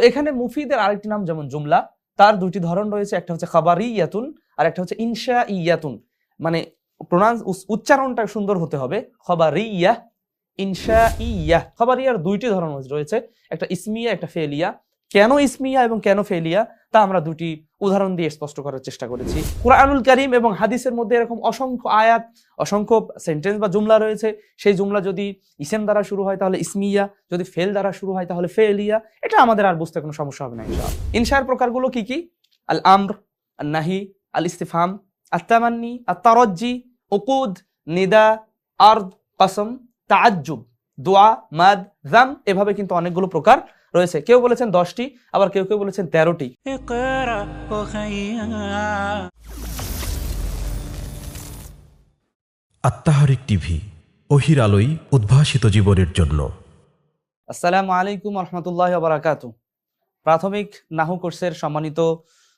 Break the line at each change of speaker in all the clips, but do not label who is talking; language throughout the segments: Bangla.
এখানে মুফিদের আরেকটি নাম যেমন জুমলা, তার দুইটি ধরন রয়েছে, একটা হচ্ছে খাবারিয়াতুন আর একটা হচ্ছে ইনশাইয়াতুন। মানে উচ্চারণটা সুন্দর হতে হবে, খাবারিয়া, ইনশাইয়া। খাবারিয়ার দুইটি ধরন রয়েছে, একটা ইসমিয়া, একটা ফেলিয়া। কেন ইসমিয়া এবং কেন ফেলিয়া তা আমরা দুটি উদাহরণ দিয়ে স্পষ্ট করার চেষ্টা করেছি। কুরআনুল কারীম এবং হাদিসের মধ্যে এরকম অসংখ্য আয়াত, অসংখ্য সেন্টেন্স বা জুমলা রয়েছে। সেই জুমলা যদি ইসম দ্বারা শুরু হয় তাহলে ইসমিয়া, যদি ফেল দ্বারা শুরু হয় তাহলে ফেলিয়া। এটা আমাদের আর বুঝতে কোনো সমস্যা হবে না ইনশাআল্লাহ। ইনশার প্রকারগুলো কি কি? আল আমর, আল নাহি, আল ইস্তিফহাম, আত তামান্নি, আত তারাজ্জি, উকুদ, নিদা, আরদ, কসম, তাআজ্জুব, দোয়া, মাদ, যাম, এভাবে কিন্তু অনেকগুলো প্রকার রয়েছে। কেউ বলেছেন 10টি, আবার কেউ কেউ বলেছেন 13টি।
আত্মাহারিক টিভি, ওহির আলোয় উদ্ভাসিত জীবনের জন্য।
আসসালামু আলাইকুম ওয়া রাহমাতুল্লাহি ওয়া বারাকাতুহু। প্রাথমিক নাহু কোর্সের সম্মানিত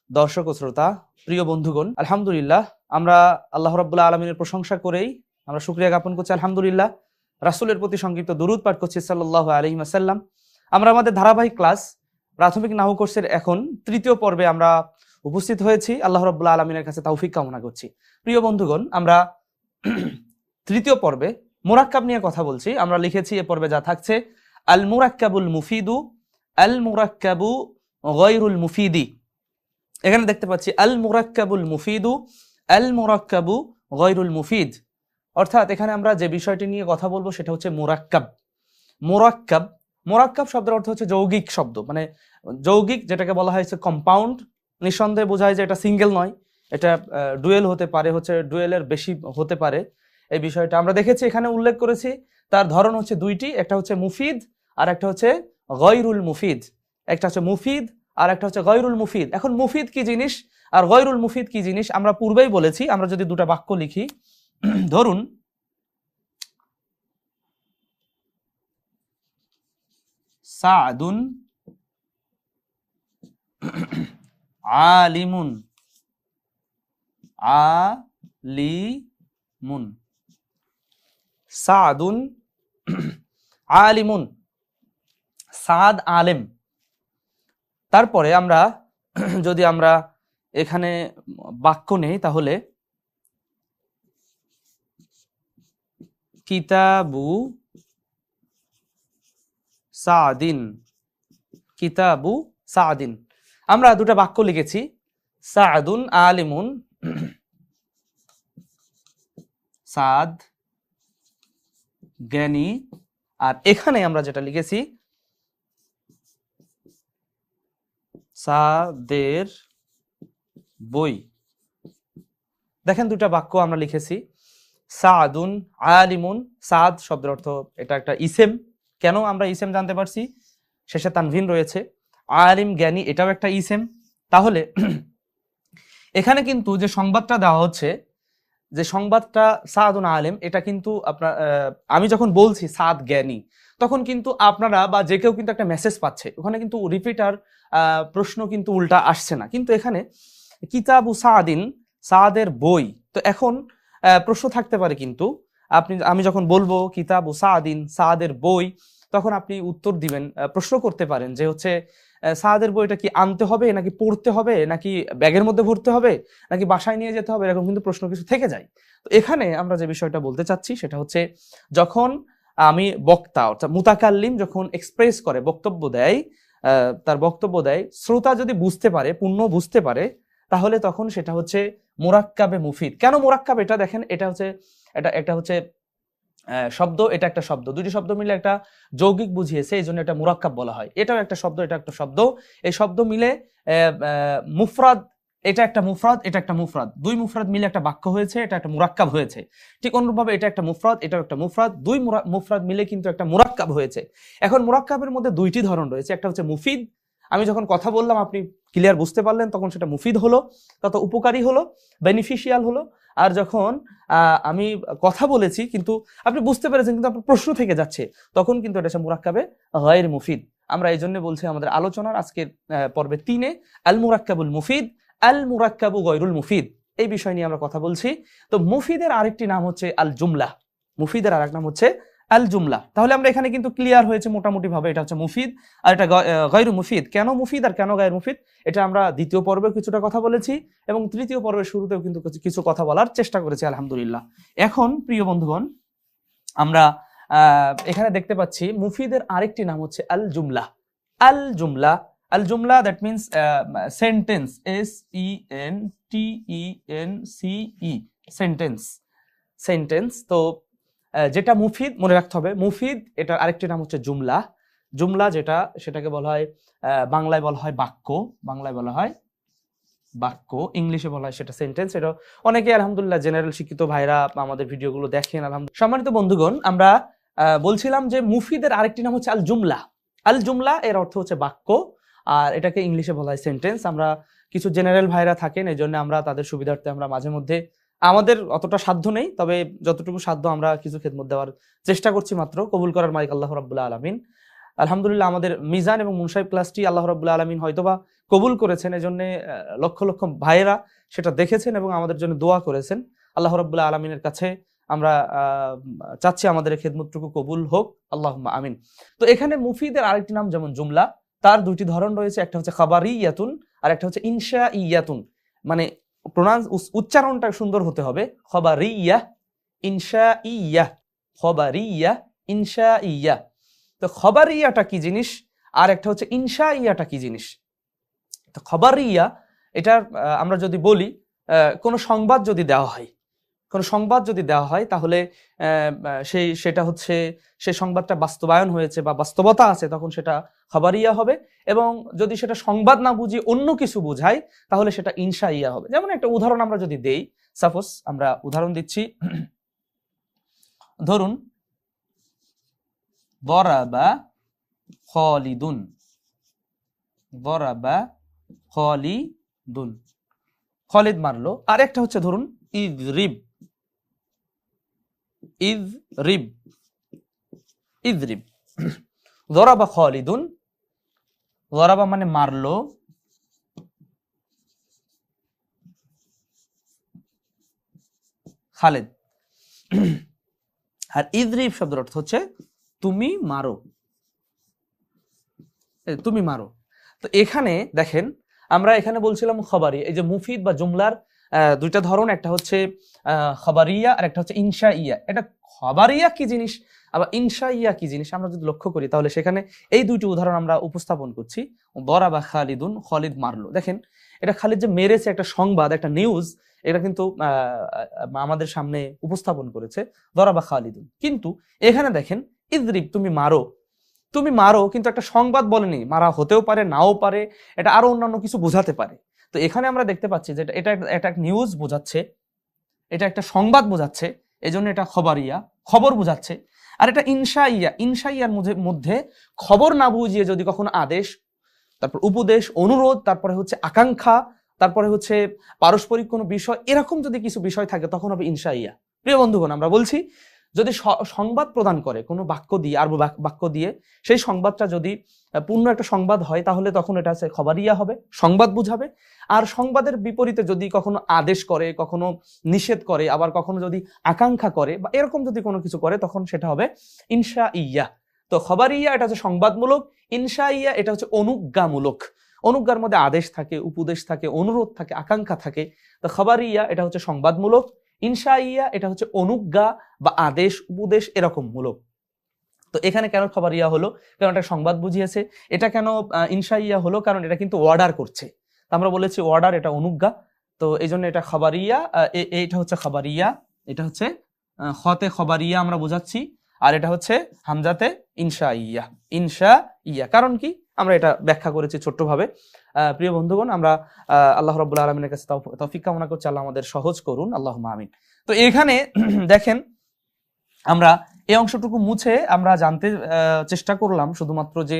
দর্শক ও শ্রোতা, প্রিয় বন্ধুগণ, আলহামদুলিল্লাহ আমরা আল্লাহ রাব্বুল আলামিনের প্রশংসা করেই আমরা শুকরিয়া জ্ঞাপন করছি আলহামদুলিল্লাহ। রাসূলের প্রতি সংক্ষিপ্ত দুরূদ পাঠ করছি সাল্লাল্লাহু আলাইহি ওয়াসাল্লাম। আমরা আমাদের ধারাবাহিক ক্লাস প্রাথমিক নাহু কোর্সের এখন 3য় পর্বে আমরা উপস্থিত হয়েছি। আল্লাহ রাব্বুল আলামিনের কাছে তৌফিক কামনা করছি। প্রিয় বন্ধুগণ, আমরা 3য় পর্বে মুরাক্কাব নিয়ে কথা বলছি। আমরা লিখেছি এ পর্বে যা থাকছে, আল মুরাক্কাবুল মুফিদু, আল মুরাক্কাবু গায়রুল মুফিদি। এখানে দেখতে পাচ্ছি আল মুরাক্কাবুল মুফিদু, আল মুরাক্কাবু গায়রুল মুফিদ। অর্থাৎ এখানে আমরা যে বিষয়টি নিয়ে কথা বলবো সেটা হচ্ছে মুরাক্কাব। মুরাক্কাব, মুরাক্কাব শব্দের অর্থ হচ্ছে যৌগিক শব্দ, মানে যৌগিক, যেটাকে বলা হয়েছে কম্পাউন্ড। নিঃসন্দেহে বোঝায় যে এটা সিঙ্গেল নয়, এটা ডুয়েল হতে পারে, হচ্ছে ডুয়েলের বেশি হতে পারে। এই বিষয়টা আমরা দেখেছি, এখানে উল্লেখ করেছি। তার ধরন হচ্ছে দুইটি, একটা হচ্ছে মুফিদ আর একটা হচ্ছে গায়রুল মুফিদ। একটা হচ্ছে মুফিদ আর একটা হচ্ছে গায়রুল মুফিদ। এখন মুফিদ কি জিনিস আর গায়রুল মুফিদ কি জিনিস আমরা পূর্বেই বলেছি। আমরা যদি দুটো বাক্য লিখি, ধরুন সাদুন আলিমুন, আলিমুন, সাদুন আলিমুন, সাদ আলেম। তারপরে আমরা যদি আমরা এখানে বাক্য নেই তাহলে কিতাবু সাদিন, কিতাবু সাদিন। আমরা দুটো বাক্য লিখেছি, সাদুন আলিমুন, সাদ জ্ঞানী। আর এখানে আমরা যেটা লিখেছি সাদের বই। দেখেন দুটা বাক্য আমরা লিখেছি, সাদুন আলিমুন। সাদ শব্দের অর্থ এটা একটা ইসেম। কেন আমরা ইসেম জানতে পারছি? শেষে তানভিন রয়েছে। আলিম জ্ঞানী, এটাও একটা ইসেম। তাহলে এখানে কিন্তু যে সংবাদটা দেওয়া হচ্ছে, যে সংবাদটা সাদুন আলিম, এটা কিন্তু আপনার আমি যখন বলছি সাদ জ্ঞানী, তখন কিন্তু আপনারা বা যে কেউ কিন্তু একটা মেসেজ পাচ্ছে। ওখানে কিন্তু রিপিটার প্রশ্ন কিন্তু উল্টা আসছে না। কিন্তু এখানে কিতাবু সাদিন, সাদের বই। তো এখন প্রশ্ন থাকতে পারে, কিন্তু আমি যখন বলবো কিতাবু সাদিন, সাদের বই, তখন আপনি উত্তর দিবেন, প্রশ্ন করতে পারেন যে হচ্ছে সাদের বইটা কি আনতে হবে নাকি পড়তে হবে নাকি ব্যাগের মধ্যে ভরতে হবে নাকি বাসায় নিয়ে যেতে হবে, এরকম কিন্তু প্রশ্ন কিছু থেকে যায়। তো এখানে আমরা যে বিষয়টা বলতে চাচ্ছি সেটা হচ্ছে, যখন আমি বক্তা অর্থাৎ মুতাকাল্লিম যখন এক্সপ্রেস করে, বক্তব্য দেয়, তার বক্তব্য দেয়, শ্রোতা যদি বুঝতে পারে, পূর্ণ বুঝতে পারে, তাহলে তখন সেটা হচ্ছে মুরাক্কাবে মুফিদ। কেন মুরাক্কাব? এটা দেখেন, এটা হচ্ছে এটা হচ্ছে শব্দ, এটা একটা শব্দ, দুটি শব্দ মিলে একটা যৌগিক বুঝিয়েছে, এই জন্য এটা মুরাক্কাব বলা হয়। এটাও একটা শব্দ, এটা একটা শব্দ, এই শব্দ মিলে মুফরাদ, এটা একটা মুফরাদ, এটা একটা মুফরাদ, দুই মুফরাদ মিলে একটা বাক্য হয়েছে, এটা একটা মুরাক্কাব হয়েছে। ঠিক অনুরূপভাবে এটা একটা মুফরাদ, এটাও একটা মুফরাদ, দুই মুফরাদ মিলে কিন্তু একটা মুরাক্কাব হয়েছে। এখন মুরাক্কাবের মধ্যে দুইটি ধরন রয়েছে, একটা হচ্ছে মুফিদ। আমি যখন কথা বললাম আপনি ক্লিয়ার বুঝতে পারলেন, তখন সেটা মুফিদ হলো, তত উপকারী হলো, বেনিফিশিয়াল হলো। আর যখন আমি কথা বলেছি কিন্তু আপনি বুঝতে পেরেছেন কিন্তু আপনার প্রশ্ন থেকে যাচ্ছে, তখন কিন্তু এটা হচ্ছে মুরাক্কাবে গায়র মুফিদ। আমরা এই জন্য বলছি আমাদের আলোচনার আজকের পর্বে 3-এ আল মুরাক্কাবুল মুফিদ, আল মুরাক্কাবু গায়রুল মুফিদ, এই বিষয় নিয়ে আমরা কথা বলছি। তো মুফিদের আরেকটি নাম হচ্ছে আল জুমলা। মুফিদের আরেক নাম হচ্ছে আল জুমলা। তাহলে আমরা এখানে কিন্তু ক্লিয়ার হয়েছে মোটামুটি ভাবে, এটা হচ্ছে মুফিদ আর এটা গায়রু মুফিদ। কেন মুফিদ আর কেন গায়রু মুফিদ, এটা আমরা দ্বিতীয় পর্বে কিছুটা কথা বলেছি এবং তৃতীয় পর্বের শুরুতেও কিন্তু কিছু কথা বলার চেষ্টা করেছি আলহামদুলিল্লাহ। এখন প্রিয় বন্ধুগণ, আমরা এখানে দেখতে পাচ্ছি মুফিদের আরেকটি নাম হচ্ছে আল জুমলা। আল জুমলা, আল জুমলা that means sentence, SENTENCE, sentence, sentence. তো যেটা মুফিদ মনে রাখতে হবে, মুফিদ এটার আরেকটি নাম হচ্ছে জুমলা। জুমলা যেটা, সেটাকে বলা হয় বাংলায় বলা হয় বাক্য, বাংলায় বলা হয় বাক্য, ইংলিশে বলা হয় সেটা সেন্টেন্স। এটা অনেকে আলহামদুলিল্লাহ জেনারেল শিক্ষিত ভাইরা আমাদের ভিডিওগুলো দেখেন আলহামদুলিল্লাহ। সম্মানিত বন্ধুগণ, আমরা বলছিলাম যে মুফিদের আরেকটি নাম হচ্ছে আল জুমলা। আল জুমলা এর অর্থ হচ্ছে বাক্য, আর এটাকে ইংলিশে বলা হয় সেন্টেন্স। আমরা কিছু জেনারেল ভাইরা থাকেন, এই জন্য আমরা তাদের সুবিধার্থে আমরা মাঝে মধ্যে, আমাদের অতটা সাধ্য নেই, তবে যতটুকু সাধ্য আমরা কিছু খেদমত দেওয়ার চেষ্টা করছি মাত্র। কবুল করার মালিক আল্লাহ রাব্বুল আলামিন। আলহামদুলিল্লাহ আমাদের মিজান এবং মুনসাইব ক্লাসটি আল্লাহ রাব্বুল আলামিন হয়তোবা কবুল করেছেন, এজন্য লক্ষ লক্ষ ভাইয়েরা সেটা দেখেছেন এবং আমাদের জন্য দোয়া করেছেন। আল্লাহ রাব্বুল আলামিনের কাছে আমরা চাচ্ছি আমাদের খেদমতটুকু কবুল হোক, আল্লাহুম্মা আমিন। তো এখানে মুফিদের আরেকটি নাম যেমন জুমলা, তার দুইটি ধরন রয়েছে, একটা হচ্ছে খাবারিয়াতুন আর একটা হচ্ছে ইনশাইয়াতুন। মানে উচ্চারণটা সুন্দর হতে হবে, খবরিয়া, ইনশাইয়া, খবরিয়া, ইনশাইয়া। তো খবরিয়াটা কি জিনিস আর একটা হচ্ছে ইনশাইয়াটা কি জিনিস। তো খবরিয়া, এটা আমরা যদি বলি কোনো সংবাদ যদি দেওয়া হয়, কোনো সংবাদ যদি দেওয়া হয় তাহলে সেটা হচ্ছে সেই সংবাদটা বাস্তবায়ন হয়েছে বা বাস্তবতা আছে, তখন সেটা খবরিয়া হবে। এবং যদি সেটা সংবাদ না বুঝিয়ে অন্য কিছু বোঝায় তাহলে সেটা ইনশাইয়া হবে। যেমন একটা উদাহরণ আমরা যদি দেই, সাপোজ আমরা উদাহরণ দিচ্ছি, ধরুন দরাবা খালিদুন, দরাবা খালিদুন, খালিদ মারলো। আর একটা হচ্ছে ধরুন ইযরিব, ইযরিব, ইযরিব। দরাবা খালিদুন, দরাবা মানে মারলো, খালিদ। আর ইযরিব শব্দের অর্থ হচ্ছে তুমি মারো, তুমি মারো। তো এখানে দেখেন, আমরা এখানে বলছিলাম খবরি, এই যে মুফিদ বা জুমলার দুইটা ধরন, একটা হচ্ছে খবরিয়া আর একটা হচ্ছে ইনশাইয়া। এটা খবরিয়া কি জিনিস আবার ইনশাইয়া কি জিনিস আমরা যদি লক্ষ্য করি তাহলে সেখানে এই দুইটি উদাহরণ আমরা উপস্থাপন করছি। দরাবা খালিদুন, খালিদ মারলো। দেখেন, এটা খালিদ যে মেরেছে, একটা সংবাদ, একটা নিউজ, এটা কিন্তু আমাদের সামনে উপস্থাপন করেছে দরাবা খালিদুন। কিন্তু এখানে দেখেন ইযরিব, তুমি মারো, তুমি মারো, কিন্তু একটা সংবাদ বলেনি, মারা হতেও পারে নাও পারে, এটা আরো অন্যান্য কিছু বোঝাতে পারে। তো এখানে আমরা দেখতে পাচ্ছি যে এটা একটা নিউজ বোঝাচ্ছে, এটা একটা সংবাদ বোঝাচ্ছে, এই জন্য এটা খবরিয়া, খবর বোঝাচ্ছে। আর এটা ইনশাইয়া, ইনশাইয়ার মধ্যে খবর না বুঝিয়ে যদি কখনো আদেশ, তারপর উপদেশ, অনুরোধ, তারপরে হচ্ছে আকাঙ্ক্ষা, তারপরে হচ্ছে পারস্পরিক কোনো বিষয়, এরকম যদি কিছু বিষয় থাকে তখন হবে ইনশাইয়া। প্রিয় বন্ধুগণ, আমরা বলছি যদি সংবাদ প্রদান করে কোনো বাক্য দিয়ে, আর বাক্য দিয়ে, সেই সংবাদটা যদি পূর্ণ একটা সংবাদ হয় তাহলে তখন এটা হচ্ছে খবরিয়া হবে, সংবাদ বুঝাবে। আর সংবাদের বিপরীতে যদি কখনো আদেশ করে, কখনো নিষেধ করে, আবার কখনো যদি আকাঙ্ক্ষা করে বা এরকম যদি কোনো কিছু করে তখন সেটা হবে ইনশাইয়া। তো খবরিয়া এটা হচ্ছে সংবাদমূলক, ইনশাইয়া এটা হচ্ছে অনুজ্ঞামূলক। অনুজ্ঞার মধ্যে আদেশ থাকে, উপদেশ থাকে, অনুরোধ থাকে, আকাঙ্ক্ষা থাকে। তো খবরিয়া এটা হচ্ছে সংবাদমূলক, ইনশাইয়া এটা হচ্ছে অনুজ্ঞা বা আদেশ, উপদেশ এরকম মূলক। তো এখানে কেন খবরিয়া হলো? কারণ এটা সংবাদ বুঝিয়েছে। এটা কেন ইনশাইয়া হলো? কারণ এটা কিন্তু অর্ডার করছে। আমরা বলেছি অর্ডার, এটা অনুজ্ঞা, তো এই জন্য এটা খবরিয়া। এটা হচ্ছে খবরিয়া, এটা হচ্ছে খতে খবরিয়া আমরা বোঝাচ্ছি, আর এটা হচ্ছে হামজাতে ইনশাইয়া, ইনশাইয়া। কারণ কি আমরা এটা ব্যাখ্যা করেছি ছোট্টভাবে। প্রিয় বন্ধুগণ, আমরা আল্লাহ রাব্বুল আলামিনের কাছে তৌফিক কামনা করছি, আল্লাহ আমাদের সহজ করুন, আল্লাহুম্মা আমিন। তো এখানে দেখেন, আমরা এই অংশটুকু মুছে আমরা জানতে চেষ্টা করলাম শুধুমাত্র যে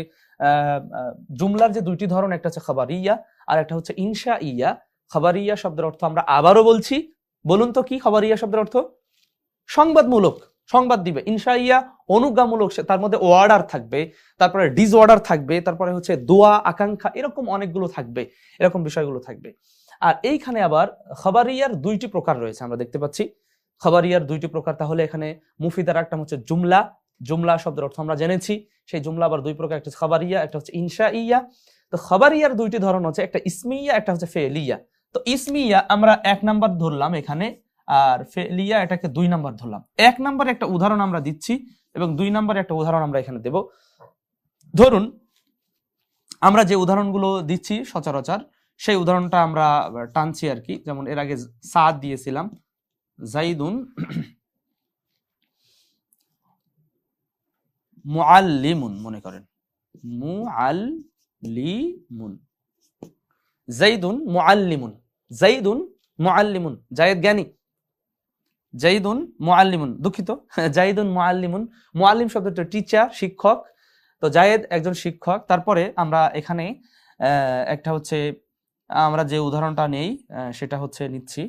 জুমলার যে দুইটি ধরন, একটা হচ্ছে খবরিয়া আর একটা হচ্ছে ইনশাইয়া। খবরিয়া শব্দের অর্থ আমরা আবারও বলছি, বলুন তো কি খবরিয়া শব্দের অর্থ? সংবাদমূলক, সংবাদ দিবে। ইনশাইয়া অনুজ্ঞামূলক, তার মধ্যে অর্ডার থাকবে, তারপরে ডিসঅর্ডার থাকবে, তারপরে হচ্ছে দোয়া, আকাঙ্ক্ষা, এরকম অনেকগুলো থাকবে, এরকম বিষয়গুলো থাকবে। আর এইখানে আবার খবরিয়ার দুইটি প্রকার রয়েছে, আমরা দেখতে পাচ্ছি খবরিয়ার দুইটি প্রকার। তাহলে এখানে মুফিদার একটা হচ্ছে জুমলা, জুমলা শব্দের অর্থ আমরা জেনেছি। সেই জুমলা আবার দুই প্রকার, একটা হচ্ছে খাবারিয়া, একটা হচ্ছে ইনশাইয়া। তো খাবারিয়ার দুইটি ধরন হচ্ছে, একটা ইসমিয়া, একটা হচ্ছে ফেলিয়া। তো ইসমিয়া আমরা 1 নাম্বার ধরলাম এখানে, আর ফেলিয়া এটাকে 2 নাম্বার ধরলাম। 1 নাম্বার একটা উদাহরণ আমরা দিচ্ছি এবং 2 নাম্বার একটা উদাহরণ আমরা এখানে দেব। ধরুন আমরা যে উদাহরণগুলো দিচ্ছি সচরাচর, সেই উদাহরণটা আমরা টানছি আর কি। যেমন এর আগে সাদ দিয়েছিলাম, জাইদুন মুআল্লিমুন, মনে করেন মুআল্লিমুন, জাইদুন মুআল্লিমুন, জাইদুন মুআল্লিমুন, জায়েদ জ্ঞানী, জাইদুন মুআল্লিমুন, দুঃখিত, জাইদুন মুআল্লিমুন। মুআল্লিম শব্দটা টিচার, শিক্ষক। তো জায়েদ একজন শিক্ষক। তারপরে আমরা এখানে একটা হচ্ছে, আমরা যে উদাহরণটা নেই সেটা হচ্ছে নিচ্ছি,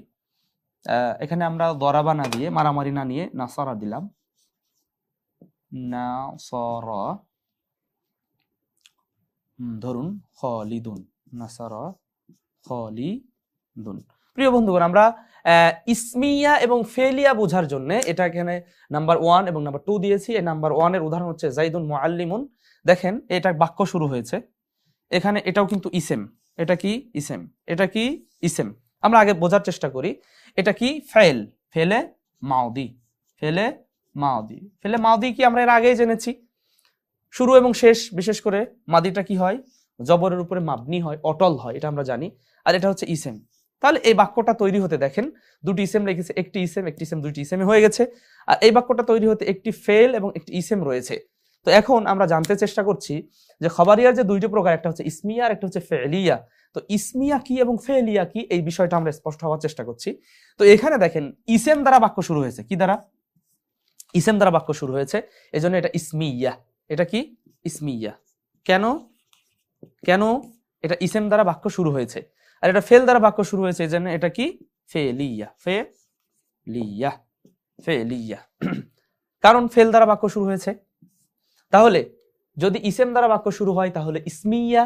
এখানে আমরা দরাবা না দিয়ে, মারামারি না নিয়ে নাসারা দিলাম, নাসারা। ধরুন খালিদুন, নাসারা খালিদুন। প্রিয় বন্ধুগণ, আমরা ইসমিয়া এবং ফেলিয়া বোঝার জন্য এটা এখানে নাম্বার 1 এবং নাম্বার 2 দিয়েছি। এই নাম্বার 1 এর উদাহরণ হচ্ছে জাইদুন মুআল্লিমুন। দেখেন এটা বাক্য শুরু হয়েছে, এখানে এটাও কিন্তু ইসেম। এটা কি ইসেম, এটা কি ইসেম। আমরা আগে বোঝার চেষ্টা করি, এটা কি ফেল, ফেলে মাউদি, ফেলে মাউদি। ফেলে মাউদি কি আমরা এর আগেই জেনেছি, শুরু এবং শেষ, বিশেষ করে মাদিটা কি হয়, জবরের উপরে মাবনি হয়, অটল হয়, এটা আমরা জানি। আর এটা হচ্ছে ইসেম। তাহলে এই বাক্যটা তৈরি হতে দেখেন দুটি ইসেম রেখেছে, একটি ইসেম, একটি ইসেম, দুইটি ইসেমে হয়ে গেছে। আর এই বাক্যটা তৈরি হতে একটি ফেল এবং একটি ইসেম রয়েছে। তো এখন আমরা জানতে চেষ্টা করছি যে খবরিয়ার যে দুইটি প্রকার, একটা হচ্ছে ইসমিয়া আর একটা হচ্ছে ফেলিয়া। তো ইসমিয়া কি এবং ফেলিয়া কি, এই বিষয়টা আমরা স্পষ্ট হওয়ার চেষ্টা করছি। তো এখানে দেখেন ইসেম দ্বারা বাক্য শুরু হয়েছে, কি দ্বারা, ইসেম দ্বারা বাক্য শুরু হয়েছে, এজন্য এটা ইসমিয়া। এটা কি ইসমিয়া। কেন, কেন এটা ইসেম দ্বারা বাক্য শুরু হয়েছে, আর এটা ফেল দ্বারা বাক্য শুরু হয়েছে, এজন্য এটা কি ফেলিয়া, ফেলিয়া, ফেলিয়া। কারণ ফেল দ্বারা বাক্য শুরু হয়েছে। তাহলে যদি ইসেম দ্বারা বাক্য শুরু হয় তাহলে ইসমিয়া।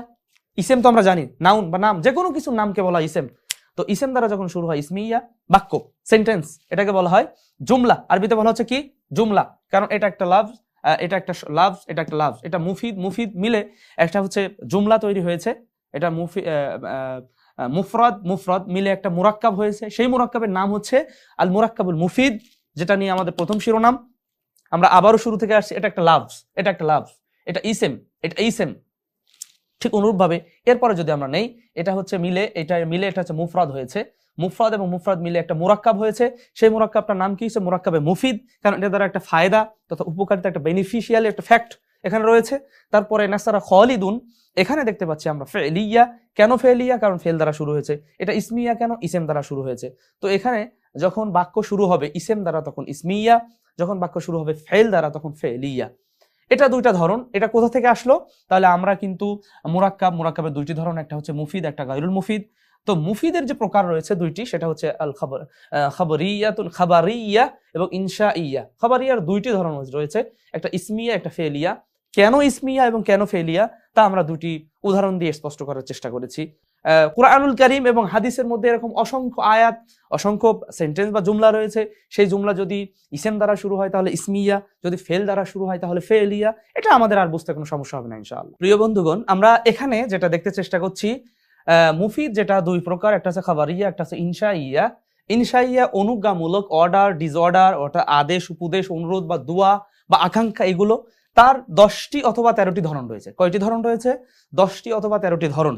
ইসেম তো আমরা জানি নাউন বা নাম, যে কোনো কিছুর নামকে বলা হয় ইসেম। তো ইসেম দ্বারা যখন শুরু হয় ইসমিয়া, বাক্য, সেন্টেন্স, এটাকে বলা হয় জুমলা। আরবিতে বলা হচ্ছে কি জুমলা, কারণ এটা একটা লাভ, এটা একটা লাভ, এটা একটা লাভ, এটা মুফিদ, মুফিদ মিলে একটা হচ্ছে জুমলা তৈরি হয়েছে। এটা মুফরাদ, মুফরাদ মিলে একটা মুরাক্কাব হয়েছে। সেই মুরাক্কাবের নাম হচ্ছে আল মুরাক্কাবুল মুফিদ, যেটা নিয়ে আমাদের প্রথম শিরোনাম। আমরা আবারও শুরু থেকে আসছি, এটা একটা লাভস, এটা একটা লাভস, এটা ইসেম, এটা ইসেম। ঠিক অনুরূপ ভাবে এরপরে যদি আমরা নেই, এটা হচ্ছে মিলে, এটা মিলে এটা হচ্ছে মুফরাদ হয়েছে। মুফরাদ এবং মুফরাদ মিলে একটা মুরাক্কাব হয়েছে। সেই মুরাক্কাবটার নাম কি হচ্ছে মুরাক্কাবে মুফিদ, কারণ এটা দ্বারা একটা ফায়দা তথা উপকারিতা, একটা বেনিফিশিয়াল একটা ফ্যাক্ট এখানে রয়েছে। তারপরে নাসারা খালিদুন, এখানে দেখতে পাচ্ছি আমরা ফেলিয়া। কেন ফেলিয়া, কারণ ফেল দ্বারা শুরু হয়েছে। এটা ইসমিয়া কেন, ইসেম দ্বারা শুরু হয়েছে। তো এখানে যখন বাক্য শুরু হবে ইসেম দ্বারা তখন ইসমিয়া, যখন বাক্য শুরু হবে ফেল দ্বারা তখন ফেলিয়া। এটা দুইটা ধরন। এটা কোথা থেকে আসলো, তাহলে আমরা কিন্তু মুরাক্কাব, মুরাক্কাবের দুইটি ধরন, একটা হচ্ছে মুফিদ, একটা গায়রুল মুফিদ। তো মুফিদের যে প্রকার রয়েছে দুইটি, সেটা হচ্ছে আল খাবরিয়াতুল খাবারিয়া এবং ইনশাইয়া। খাবারিয়ার দুইটি ধরন রয়েছে, একটা ইসমিয়া, একটা ফেলিয়া। কেন ইসমিয়া এবং কেন ফেলিয়া তা আমরা দুটি উদাহরণ দিয়ে স্পষ্ট করার চেষ্টা করেছি। কুরআনুল কারীম এবং হাদিসের মধ্যে এরকম অসংখ্য আয়াত, অসংখ্য সেন্টেন্স বা জুমলা রয়েছে। সেই জুমলা যদি ইসেম দ্বারা শুরু হয় তাহলে ইসমিয়া, যদি ফেল দ্বারা শুরু হয় তাহলে ফেলিয়া। এটা আমাদের আর বুঝতে কোনো সমস্যা হবে না ইনশাআল্লাহ। প্রিয় বন্ধুগণ, আমরা এখানে যেটা দেখতে চেষ্টা করছি, মুফিদ যেটা দুই প্রকার, একটা হচ্ছে খাবারিয়া, একটা হচ্ছে ইনশাইয়া। ইনশাইয়া অনুজ্ঞামূলক, অর্ডার, ডিসঅর্ডার, ওটা আদেশ, উপদেশ, অনুরোধ বা দোয়া বা আকাঙ্ক্ষা, এগুলো তার 10টি অথবা 13টি ধরন রয়েছে। কয়টি ধরন রয়েছে? 10টি অথবা 13টি ধরন।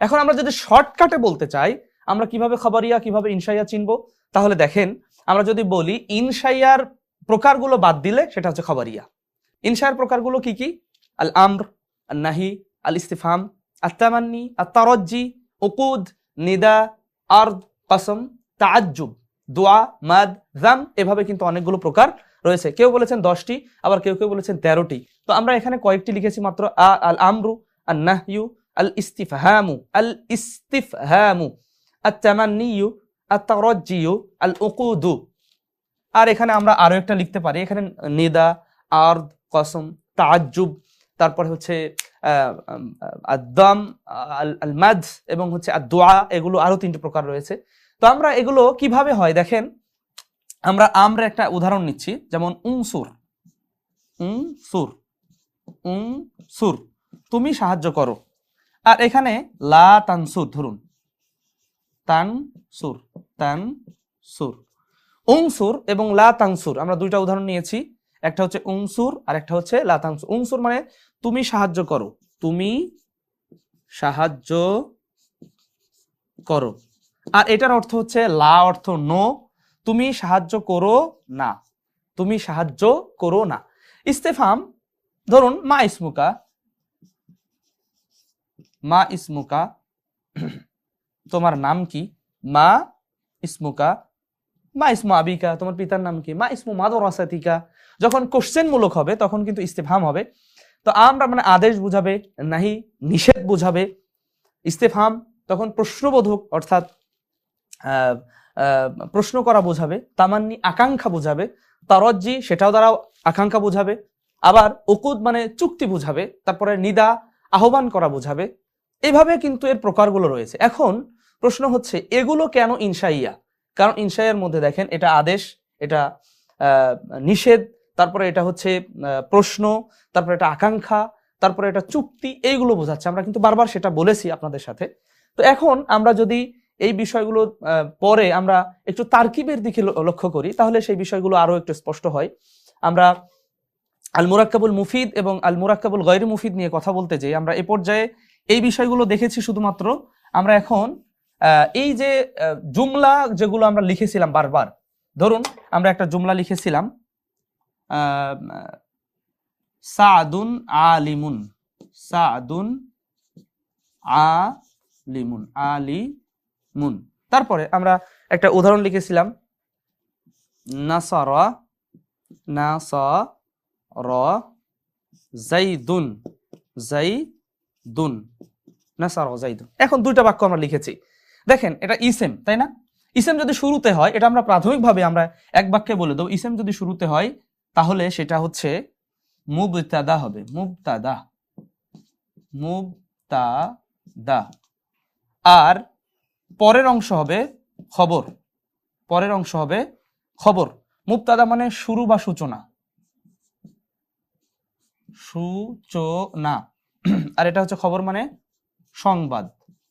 এখন আমরা যদি শর্টকাটে বলতে চাই আমরা কিভাবে খাবারিয়া, কিভাবে ইনশাইয়া চিনবো, তাহলে দেখেন আমরা যদি বলি ইনশাইয়ার প্রকারগুলো বাদ দিলে সেটা হচ্ছে খাবারিয়া। ইনশাইয়ার প্রকারগুলো কি কি? আল আমর, আল নাহি, আল ইস্তিফহাম, আত-তামান্নি, আত-তারাজ্জি, উকুদ, নিদা, আরদ, কসম, তাআজ্জুব, দোয়া, মাদ, যাম, এভাবে কিন্তু অনেকগুলো প্রকার রয়েছে। কেউ বলেছেন 10টি, আবার কেউ কেউ বলেছেন 13টি। তো আমরা এখানে কয়েকটি লিখেছি মাত্র। আল আমরু, আল নাহয়ু, আল ইস্তিফহামু, আল ইস্তিফহামু, আত-তামান্নিয়ু, আত-তারাজ্জিয়ু, আল উকুদু। আর এখানে আমরা আরো একটা লিখতে পারি, এখানে নিদা, আরদ, কসম, তাআজ্জুব, তারপরে হচ্ছে আদ-দাম, আল মাদ এবং হচ্ছে আদ-দুআ, এগুলো আরো 3টি প্রকার রয়েছে। তো আমরা এগুলো কিভাবে হয় দেখেন, আমরা আমরের একটা উদাহরণ নিচ্ছি, যেমন উনসুর, সুর, সুর, তুমি সাহায্য করো। আর এখানে লা তানসুর, ধরুন তানসুর, তানসুর, উংসুর এবং লা তানসুর, আমরা দুইটা উদাহরণ নিয়েছি, একটা হচ্ছে উংসুর আর একটা হচ্ছে লা তানসুর। উংসুর মানে তুমি সাহায্য করো, তুমি সাহায্য করো। আর এটার অর্থ হচ্ছে লা অর্থ নো, তুমি সাহায্য করো না, তুমি সাহায্য করো না। ইস্তেফাম, ধরুন মা ইসমুকা, মা ইসমুকা, তোমার নাম কি? মা ইসমুকা, মা ইসমু আবিকা, তোমার পিতার নাম কি? মা ইসমু মাদরাসাতিকা। যখন কোশ্চেন মূলক হবে তখন কিন্তু ইস্তেফাম হবে। তো আমরা মানে আদেশ বুঝাবে, নাহি নিষেধ বুঝাবে। ইস্তেফাম তখন প্রশ্নবোধক, অর্থাৎ প্রশ্ন করা বোঝাবে। তামান্নি আকাঙ্ক্ষা বোঝাবে। তারজ্জি সেটাও দ্বারা আকাঙ্ক্ষা বোঝাবে। আবার উকুদ মানে চুক্তি বোঝাবে। তারপরে নিদা আহ্বান করা বোঝাবে। এইভাবে কিন্তু এর প্রকারগুলো রয়েছে। এখন প্রশ্ন হচ্ছে এগুলো কেন ইনশাইয়া? কারণ ইনশাইয়ার মধ্যে দেখেন এটা আদেশ, এটা নিষেধ, তারপরে এটা হচ্ছে প্রশ্ন, তারপরে এটা আকাঙ্ক্ষা, তারপরে এটা চুক্তি, এইগুলো বোঝাচ্ছে। আমরা কিন্তু বারবার সেটা বলেছি আপনাদের সাথে। তো এখন আমরা যদি এই বিষয়গুলো পরে আমরা একটু তারকিবের দিকে লক্ষ্য করি তাহলে সেই বিষয়গুলো আরো একটু স্পষ্ট হয়। আমরা আল মুরাক্কাবুল মুফিদ এবং আল মুরাক্কাবুল গায়র মুফিদ নিয়ে কথা বলতে যাই। আমরা এ পর্যায়ে এই বিষয়গুলো দেখেছি শুধুমাত্র। আমরা এখন এই যে জুমলা যেগুলো আমরা লিখেছিলাম বারবার, ধরুন আমরা একটা জুমলা লিখেছিলাম সাদুন আলিমুন, সাদুন আলিমুন, আলিমুন। তারপরে আমরা একটা উদাহরণ লিখেছিলাম নাসারা, নাসারা যাইদুন, যাইদুন, নাসারা যাইদুন। এখন দুইটা বাক্য আমরা লিখেছি। দেখেন এটা ইসেম, তাই না? ইসেম যদি শুরুতে হয়, এটা আমরা প্রাথমিকভাবে আমরা এক বাক্যে বলে দেব, ইসেম যদি শুরুতে হয় তাহলে সেটা হচ্ছে মুবতাদা হবে, মুবতাদা, মুবতাদা। আর পরের অংশ হবে খবর, পরের অংশ হবে খবর। মুবতাদা মানে শুরু বা সূচনা, সূচনা। আর এটা হচ্ছে খবর মানে সংবাদ,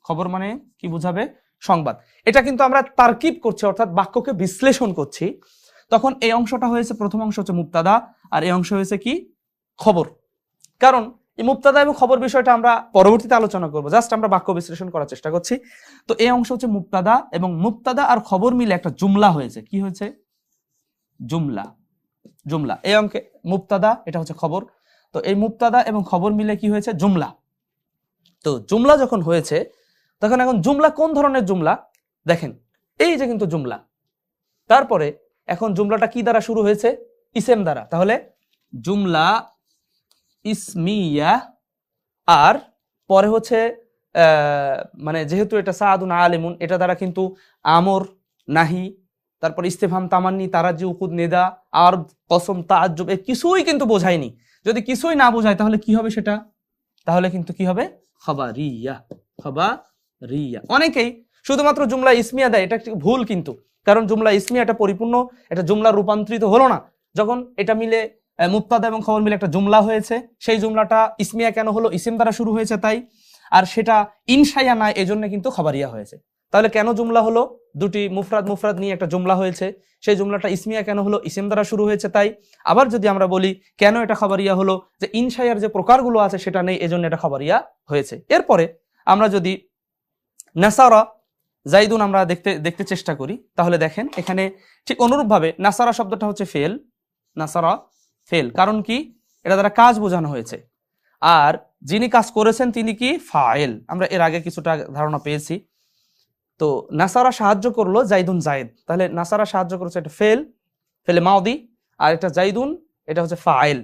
খবর মানে কি বুঝাবে? সংবাদ। এটা কিন্তু আমরা তারকিব করছি, অর্থাৎ বাক্যকে বিশ্লেষণ করছি। তখন এই অংশটা হয়েছে, প্রথম অংশ হচ্ছে মুবতাদা, আর এই অংশ হয়েছে কি? খবর। কারণ এই মুবতাদা এবং খবর বিষয়টা আমরা পরবর্তীতে আলোচনা করব, জাস্ট আমরা বাক্য বিশ্লেষণ করার চেষ্টা করছি। তো এই অংশ হচ্ছে মুবতাদা, এবং মুবতাদা আর খবর মিলে একটা জুমলা হয়েছে। কি হয়েছে? জুমলা, জুমলা। এই অঙ্কে মুবতাদা, এটা হচ্ছে খবর। তো এই মুবতাদা এবং খবর মিলে কি হয়েছে? জুমলা। তো জুমলা যখন হয়েছে তখন এখন জুমলা কোন ধরনের জুমলা? দেখেন এই যে কিন্তু জুমলা। তারপরে এখন জুমলাটা কি দ্বারা শুরু হয়েছে? ইসেম দ্বারা। তাহলে জুমলা ইসমিয়া। আর পরে হচ্ছে মানে যেহেতু এটা সাদুন আলিমুন, এটা দ্বারা কিন্তু আমর, নাহি, তারপর ইস্তেফাম, তামান্নি, তারাজি, উকুদ, নেদা, আর কসম, তাআজ্জুব এ কিছুই কিন্তু বোঝায়নি। যদি কিছুই না বোঝায় তাহলে কি হবে সেটা? তাহলে কিন্তু কি হবে? খাবারিয়া, খাবারিয়া। অনেকেই শুধুমাত্র জুমলা ইসমিয়া দেয়, এটা ভুল কিন্তু। কারণ জুমলা ইসমিয়া এটা পরিপূর্ণ, এটা জুমলা রূপান্তরিত হলো না। যখন এটা মিলে মুবতাদা এবং খবর মিলে একটা জুমলা হয়েছে, সেই জুমলাটা ইসমিয়া কেন হলো? ইসিম দ্বারা শুরু হয়েছে তাই। আর সেটা ইনশাইয়া নয়, এজন্য কিন্তু খাবারিয়া হয়েছে। তাহলে কেন জুমলা হলো? দুটি মুফরাদ মুফরাদ নিয়ে একটা জুমলা হয়েছে, সেই জুমলাটা ইসমিয়া কেন হলো? ইসিম দ্বারা শুরু হয়েছে তাই। আবার যদি আমরা বলি কেন এটা খাবারিয়া হলো, যে ইনশাইয়ার যে প্রকারগুলো আছে সেটা নেই, এজন্য এটা খাবারিয়া হয়েছে। এরপরে আমরা যদি নাসারা জাইদুন আমরা দেখতে চেষ্টা করি তাহলে দেখেন এখানে ঠিক অনুরূপভাবে নাসারা শব্দটা হচ্ছে ফেল, নাসারা ফেল। কারণ কি? এটা দ্বারা কাজ বোঝানো হয়েছে। আর যিনি কাজ করেছেন তিনি কি? ফাইল। আমরা এর আগে কিছুটা ধারণা পেয়েছি। তো নাসারা সাহায্য করলো জাইদুন, জায়েদ। তাহলে নাসারা সাহায্য করেছে, এটা ফেল, ফেলে মাউদি। আর এটা জাইদুন, এটা হচ্ছে ফাইল।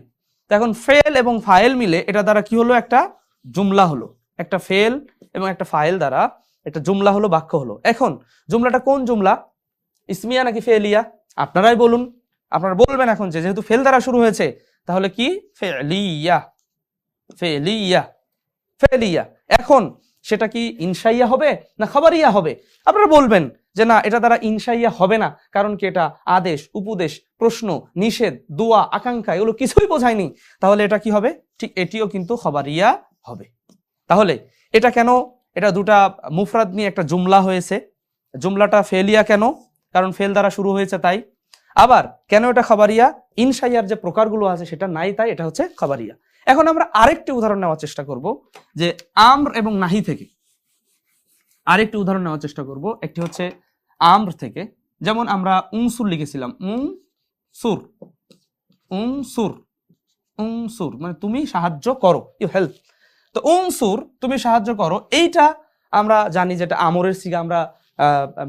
তো এখন ফেল এবং ফাইল মিলে এটা দ্বারা কি হলো? একটা জুমলা হলো। একটা ফেল এবং একটা ফাইল দ্বারা একটা জুমলা হলো, বাক্য হলো। এখন জুমলাটা কোন জুমলা? ইসমিয়া নাকি ফেলিয়া? আপনারাই বলুন। আপনারা বলবেন এখন, যে যেহেতু ফেল দ্বারা শুরু হয়েছে তাহলে কি? ফেলিয়া, ফেলিয়া, ফেলিয়া। এখন সেটা কি ইনশাইয়া হবে না খাবারিয়া হবে? আপনারা বলবেন। যে না এটা দ্বারা ইনশাইয়া হবে না, কারণ কি এটা আদেশ, উপদেশ, প্রশ্ন, নিষেধ, দোয়া, আকাঙ্ক্ষা এগুলো কিছুই বোঝায়নি, তাহলে এটা কি হবে? ঠিক এটিও কিন্তু খবরিয়া হবে। তাহলে এটা কেন? এটা দুটা মুফরাদ নিয়ে একটা জুমলা হয়েছে। জুমলাটা ফেলিয়া কেন? কারণ ফেল দ্বারা শুরু হয়েছে তাই। আবার কেন এটা খবরিয়া? ইনশাইয়ার যে প্রকারগুলো আছে সেটা নাই, তাই এটা হচ্ছে খবরিয়া। এখন আমরা আরেকটি উদাহরণ নেওয়ার চেষ্টা করব, যে আমর এবং নাহি থেকে আরেকটি উদাহরণ নেওয়ার চেষ্টা করব। একটি হচ্ছে আমর থেকে, যেমন আমরা উনসুর লিখেছিলাম, উনসুর, উনসুর, উনসুর মানে তুমি সাহায্য করো, ইউ হেল্প। তো উনসুর তুমি সাহায্য করো, এইটা আমরা জানি যেটা আমরের সিগা, আমরা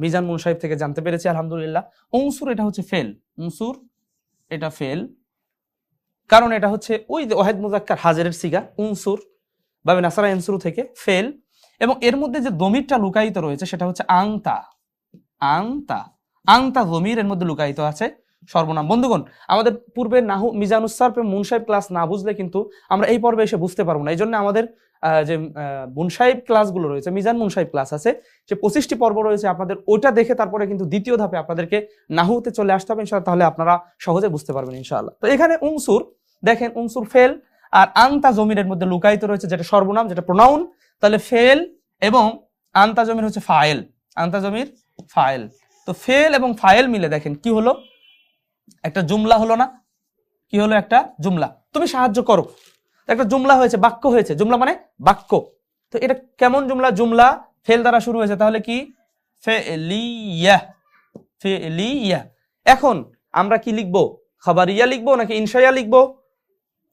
মিজান মুনসাহিব থেকে জানতে পেরেছি আলহামদুলিল্লাহ। উনসুর এটা হচ্ছে ফেল, উনসুর এটা ফেল, কারণ এটা হচ্ছে ওই যে ওয়াহিদ মুজাক্কার হাজেরের সিগা উনসুর বাবে নাসারা এনসুর থেকে ফেল, এবং এর মধ্যে যে দমিরটা লুকায়িত রয়েছে সেটা হচ্ছে আংতা, আংতা, আংতা দমির এর মধ্যে লুকায়িত আছে সর্বনাম। বন্ধুগণ, আমাদের পূর্বে নাহু মিজানুসারফ এবং মুনসাহিব ক্লাস না বুঝলে কিন্তু আমরা এই পর্বে এসে বুঝতে পারবো না। এই জন্য আমাদের যে মুনসাহিব ক্লাসগুলো রয়েছে, মিজান মুনসাহিব ক্লাস আছে, যে 25টি পর্ব রয়েছে, আপনাদের ওটা দেখে তারপরে কিন্তু দ্বিতীয় ধাপে আপনাদেরকে নাহুতে চলে আসতে হবে ইনশাআল্লাহ, তাহলে আপনারা সহজে বুঝতে পারবেন ইনশাআল্লাহ। তো এখানে উনসুর, দেখেন উনসুর ফেল, আর আংতা জমিরের মধ্যে লুকায়িত রয়েছে যেটা সর্বনাম, যেটা প্রোনাউন, তাহলে ফেল এবং আন্তা জমির হচ্ছে ফাইল, আন্তা জমির ফাইল। তো ফেল এবং ফাইল মিলে দেখেন কি হলো, একটা জুমলা হলো না? কি হলো? একটা জুমলা। তুমি সাহায্য করো, একটা জুমলা হয়েছে, বাক্য হয়েছে। জুমলা মানে বাক্য। তো এটা কেমন জুমলা? জুমলা ফেল দ্বারা শুরু হয়েছে, তাহলে কি? ফেলিয়া, ফেলিয়া। এখন আমরা কি লিখবো? খবরিয়া লিখবো নাকি ইনশাইয়া লিখবো?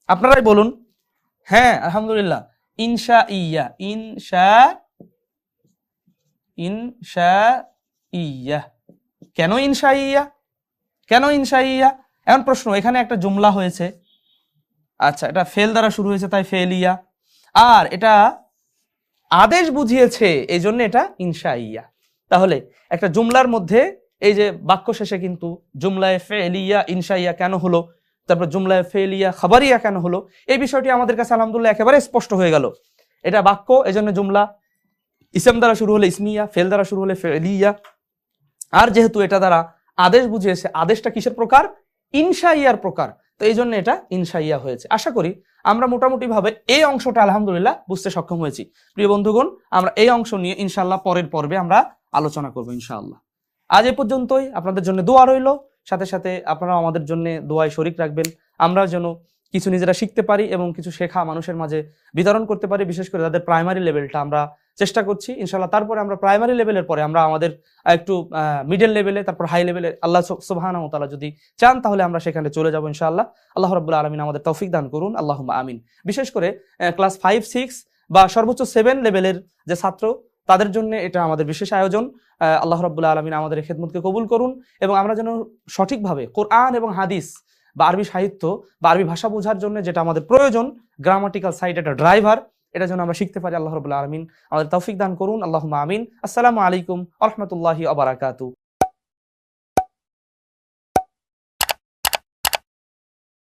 আপনারাই বলুন। হ্যাঁ আলহামদুলিল্লাহ, ইনশাইয়া, ইনশাইয়া। কেন ইনশাইয়া? কেন ইনশাইয়া? এখন প্রশ্ন, এখানে একটা জুমলা হয়েছে, আচ্ছা এটা ফেল দ্বারা শুরু হয়েছে তাই ফেলিয়া, আর এটা আদেশ বুঝিয়েছে এই জন্য এটা ইনশাইয়া। তাহলে একটা জুমলার মধ্যে এই যে বাক্য শেষে কিন্তু জুমলায় ফেলিয়া ইনশাইয়া কেন হলো, তারপর জুমলায় ফেলিয়া খবরিয়া কেন হলো, এই বিষয়টি আমাদের কাছে আলহামদুলিল্লাহ একেবারে স্পষ্ট হয়ে গেল। এটা বাক্য, এই জন্য জুমলা। ইসম দ্বারা শুরু হলে ইসমিয়া, ফেল দ্বারা শুরু হলে ফেলিয়া, আর যেহেতু এটা দ্বারা আদেশ বুঝিয়েছে, আদেশটা কিসের প্রকার? ইনশাইয়ার প্রকার, তো এই জন্য এটা ইনশাইয়া হয়েছে। আশা করি আমরা মোটামুটি ভাবে এই অংশটা আলহামদুলিল্লাহ বুঝতে সক্ষম হয়েছি। প্রিয় বন্ধুগণ, আমরা এই অংশ নিয়ে ইনশাআল্লাহ পরের পর্বে আমরা আলোচনা করবো ইনশাআল্লাহ। আজ এ পর্যন্তই। আপনাদের জন্য দোয়া রইল, সাথে সাথে আপনারা আমাদের জন্য দোয়ায় শরীক রাখবেন, আমরা যেন কিছু নিজেরা শিখতে পারি এবং কিছু শেখা মানুষের মাঝে বিতরণ করতে পারি, বিশেষ করে যাদের প্রাইমারি লেভেলটা আমরা চেষ্টা করছি ইনশাআল্লাহ। তারপরে আমরা প্রাইমারি লেভেলের পরে আমরা আমাদের একটু মিডল লেভেলে, তারপর হাই লেভেলে আল্লাহ সুবহানাহু ওয়া তাআলা যদি চান তাহলে আমরা সেখানে চলে যাব ইনশাআল্লাহ। আল্লাহ রাব্বুল আলামিন আমাদের তৌফিক দান করুন, আল্লাহুম্মা আমিন। বিশেষ করে ক্লাস 5, 6 বা সর্বোচ্চ 7 লেভেলের যে ছাত্র, তাদের জন্য এটা আমাদের বিশেষ আয়োজন। আল্লাহ রাব্বুল আলামিন আমাদের এই খেদমতকে কবুল করুন, এবং আমরা যেন সঠিকভাবে কোরআন এবং হাদিস বা আরবি সাহিত্য বা আরবি ভাষা বোঝার জন্য যেটা আমাদের প্রয়োজন, গ্রামাটিক্যাল সাইড একটা ড্রাইভার, এটা যেন আমরা শিখতে পারি। আল্লাহ রাব্বুল আলামিন আমাদের তৌফিক দান করুন, আল্লাহুম্মা আমিন। আসসালামু আলাইকুম ওয়া রাহমাতুল্লাহি ওয়া বারাকাতুহু।